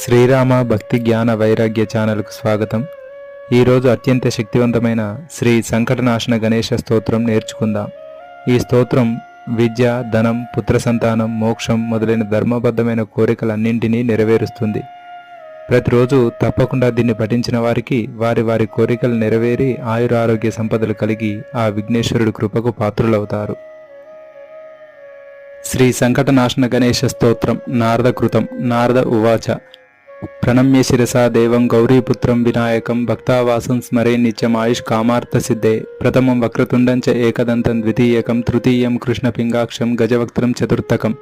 శ్రీరామ భక్తి జ్ఞాన వైరాగ్య ఛానల్కు స్వాగతం. ఈరోజు అత్యంత శక్తివంతమైన శ్రీ సంకటనాశన గణేశ స్తోత్రం నేర్చుకుందాం. ఈ స్తోత్రం విద్య, ధనం, పుత్ర సంతానం, మోక్షం మొదలైన ధర్మబద్ధమైన కోరికలన్నింటినీ నెరవేరుస్తుంది. ప్రతిరోజు తప్పకుండా దీన్ని పఠించిన వారికి వారి వారి కోరికలు నెరవేరి ఆయురారోగ్య సంపదలు కలిగి ఆ విఘ్నేశ్వరుడి కృపకు పాత్రులవుతారు. శ్రీ సంకటనాశన గణేశ స్తోత్రం. నారదకృతం. నారద ఉవాచ: ప్రణమ్య శిరసా దేవం గౌరీపుత్రం వినాయకం భక్తావాసం స్మరే నిత్యం ఆయుష్ కామార్థ సిద్ధే. ప్రథమం వక్రతుండం చ ఏకదంతం ద్వితీయకం తృతీయం కృష్ణపింగాక్షం గజవక్త్రం చతుర్థకం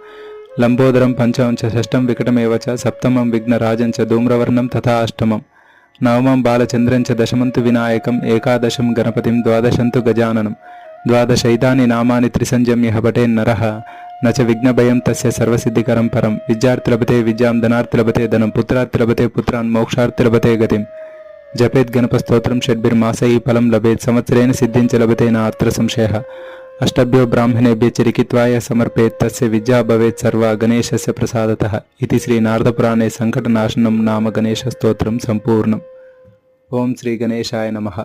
లంబోదరం పంచమం చ షష్టం వికటమేవ చ సప్తమం విఘ్నరాజం చ ధూమ్రవర్ణం తథా అష్టమం నవమం బాలచంద్రం చ దశమంతు వినాయకం ఏకాదశం గణపతిం ద్వాదశంతు గజాననం ద్వాదశైతాని నామాని త్రిసంజమ్య పఠేన్నరః నచ విఘ్నభయం తస్య సర్వసిద్ధికరం పరం. విద్యార్థి లభతే విద్యాం, ధనార్థి లభతే ధనం, పుత్రార్థి లభతే పుత్రాన్, మోక్షార్థి లభతే గతిం. జపేత్ గణపస్తోత్రం షడ్భిర్మాసై ఫలం లభేత్ సంవత్సరేణ సిద్ధించ లభతే నాత్ర సంశయః. అష్టభ్యో బ్రాహ్మణేభ్య చరికిత్వాయ సమర్పేత్ తస్య విద్యా భవేత్ సర్వ గణేశస్య ప్రసాదతః. ఇది శ్రీ నారదపురాణే సంకటనాశనం నామ గణేశ స్తోత్రం సంపూర్ణం. ఓం శ్రీ గణేశాయ నమః.